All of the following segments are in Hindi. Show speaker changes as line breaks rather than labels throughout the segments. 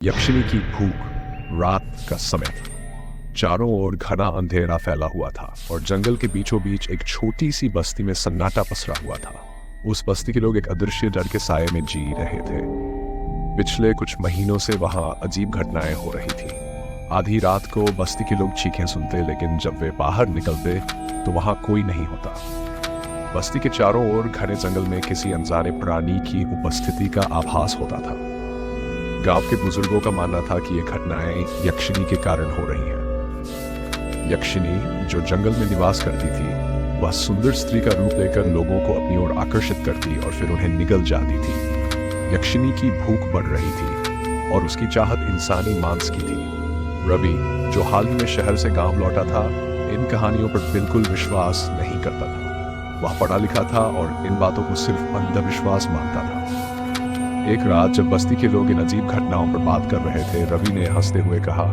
यक्षिणी की भूख। रात का समय था। चारों ओर घना अंधेरा फैला हुआ था और जंगल के बीचों बीच एक छोटी सी बस्ती में सन्नाटा पसरा हुआ था। उस बस्ती के लोग एक अदृश्य डर के साये में जी रहे थे। पिछले कुछ महीनों से वहां अजीब घटनाएं हो रही थी। आधी रात को बस्ती के लोग चीखें सुनते, लेकिन जब वे बाहर निकलते तो वहां कोई नहीं होता। बस्ती के चारों ओर घने जंगल में किसी अनजाने प्राणी की उपस्थिति का आभास होता था। गांव के बुजुर्गों का मानना था कि ये घटनाएं यक्षिणी के कारण हो रही हैं। यक्षिणी, जो जंगल में निवास करती थी, वह सुंदर स्त्री का रूप लेकर लोगों को अपनी ओर आकर्षित करती और फिर उन्हें निगल जाती थी। यक्षिणी की भूख बढ़ रही थी और उसकी चाहत इंसानी मांस की थी। रवि, जो हाल ही में शहर से गांव लौटा था, इन कहानियों पर बिल्कुल विश्वास नहीं करता था। वह पढ़ा लिखा था और इन बातों को सिर्फ अंधविश्वास मानता था। एक रात जब बस्ती के लोग इन अजीब घटनाओं पर बात कर रहे थे, रवि ने हंसते हुए कहा,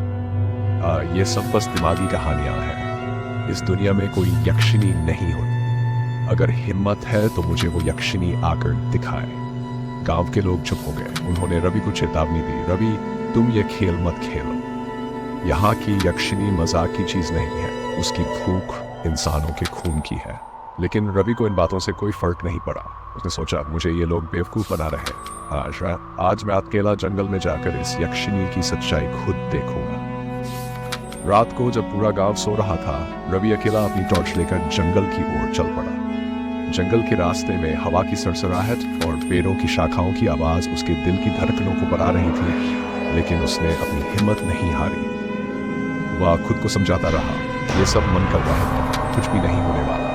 ये सब बस दिमागी कहानियां हैं। इस दुनिया में कोई यक्षिणी नहीं होती। अगर हिम्मत है तो मुझे वो यक्षिणी आकर दिखाए। गांव के लोग चुप हो गए। उन्होंने रवि को चेतावनी दी, रवि, तुम ये खेल मत खेलो। यहाँ की यक्षिणी मजाक की चीज नहीं है। उसकी भूख इंसानों के खून की है। लेकिन रवि को इन बातों से कोई फर्क नहीं पड़ा। उसने सोचा, मुझे ये लोग बेवकूफ बना रहे हैं। आज मैं अकेला जंगल में जाकर इस यक्षिणी की सच्चाई खुद देखूंगा। रात को जब पूरा गांव सो रहा था, रवि अकेला अपनी टॉर्च लेकर जंगल की ओर चल पड़ा। जंगल के रास्ते में हवा की सरसराहट और पेड़ों की शाखाओं की आवाज उसके दिल की धड़कनों को बढ़ा रही थी, लेकिन उसने अपनी हिम्मत नहीं हारी। वह खुद को समझाता रहा, ये सब मन का वहम है, कुछ भी नहीं होने वाला।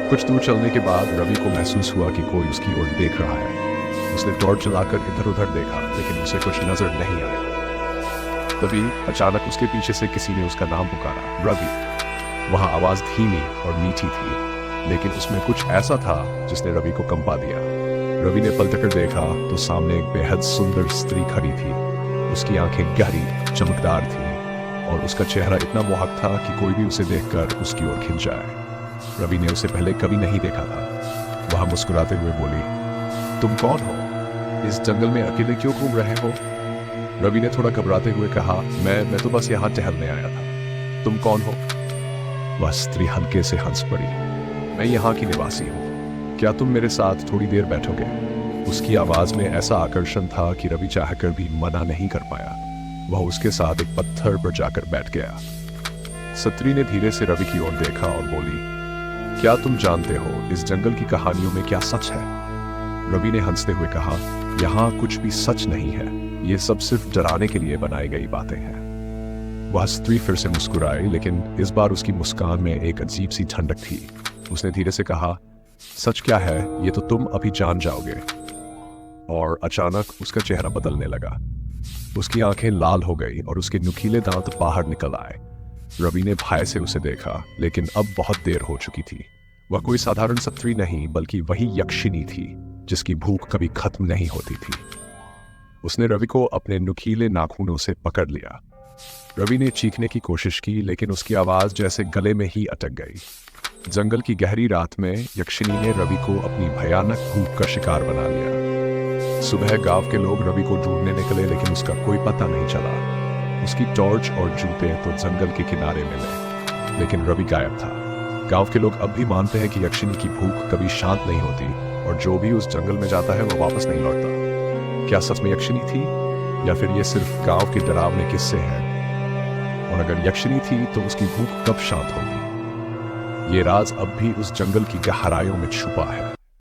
कुछ दूर चलने के बाद रवि को महसूस हुआ कि कोई उसकी ओर देख रहा है। उसने टॉर्च जलाकर इधर उधर देखा, लेकिन उसे कुछ नजर नहीं आया। तभी अचानक उसके पीछे से किसी ने उसका नाम पुकारा, रवि। वहां आवाज धीमी और मीठी थी, लेकिन उसमें कुछ ऐसा था जिसने रवि को कंपा दिया। रवि ने पलटकर देखा तो सामने एक बेहद सुंदर स्त्री खड़ी थी। उसकी आंखें गहरी, चमकदार थी और उसका चेहरा इतना मोहक था कि कोई भी उसे देखकर उसकी ओर खिंच जाए। रवि ने उसे पहले कभी नहीं देखा था। वह मुस्कुराते हुए बोली, तुम कौन हो? इस जंगल में अकेले क्यों घूम रहे हो? रवि ने थोड़ा घबराते हुए कहा, मैं तो बस यहाँ टहलने आया था। तुम कौन हो? वह स्त्री हल्के से हंस पड़ी। मैं यहाँ की निवासी हूँ। क्या तुम मेरे साथ थोड़ी देर बैठोगे? उसकी आवाज में ऐसा आकर्षण था कि रवि चाहकर भी मना नहीं कर पाया। वह उसके साथ एक पत्थर पर जाकर बैठ गया। स्त्री ने धीरे से रवि की ओर देखा और बोली, क्या तुम जानते हो इस जंगल की कहानियों में क्या सच है? रवि ने हंसते हुए कहा, यहाँ कुछ भी सच नहीं है। ये सब सिर्फ डराने के लिए बनाई गई बातें हैं। वह स्त्री फिर से मुस्कुराई, लेकिन इस बार उसकी मुस्कान में एक अजीब सी ठंडक थी। उसने धीरे से कहा, सच क्या है ये तो तुम अभी जान जाओगे। और अचानक उसका चेहरा बदलने लगा। उसकी आंखें लाल हो गई और उसके नुकीले दांत बाहर निकल आए। रवि ने भय से उसे देखा, लेकिन अब बहुत देर हो चुकी थी। वह कोई साधारण स्त्री नहीं, बल्कि वही यक्षिणी थी जिसकी भूख कभी खत्म नहीं होती थी। उसने रवि को अपने नुकीले नाखूनों से पकड़ लिया। रवि ने चीखने की कोशिश की, लेकिन उसकी आवाज जैसे गले में ही अटक गई। जंगल की गहरी रात में यक्षिणी ने रवि को अपनी भयानक भूख का शिकार बना लिया। सुबह गांव के लोग रवि को ढूंढने निकले, लेकिन उसका कोई पता नहीं चला। उसकी टॉर्च और जूते तो जंगल के किनारे मिले, लेकिन रवि गायब था। गांव के लोग अब भी मानते हैं कि यक्षिणी की भूख कभी शांत नहीं होती और जो भी उस जंगल में जाता है वो वापस नहीं लौटता। क्या सच में यक्षिणी थी, या फिर ये सिर्फ गांव के डरावने किस्से हैं? और अगर यक्षिणी थी तो उसकी भूख कब शांत होगी? ये राज अब भी उस जंगल की गहराइयों में छुपा है।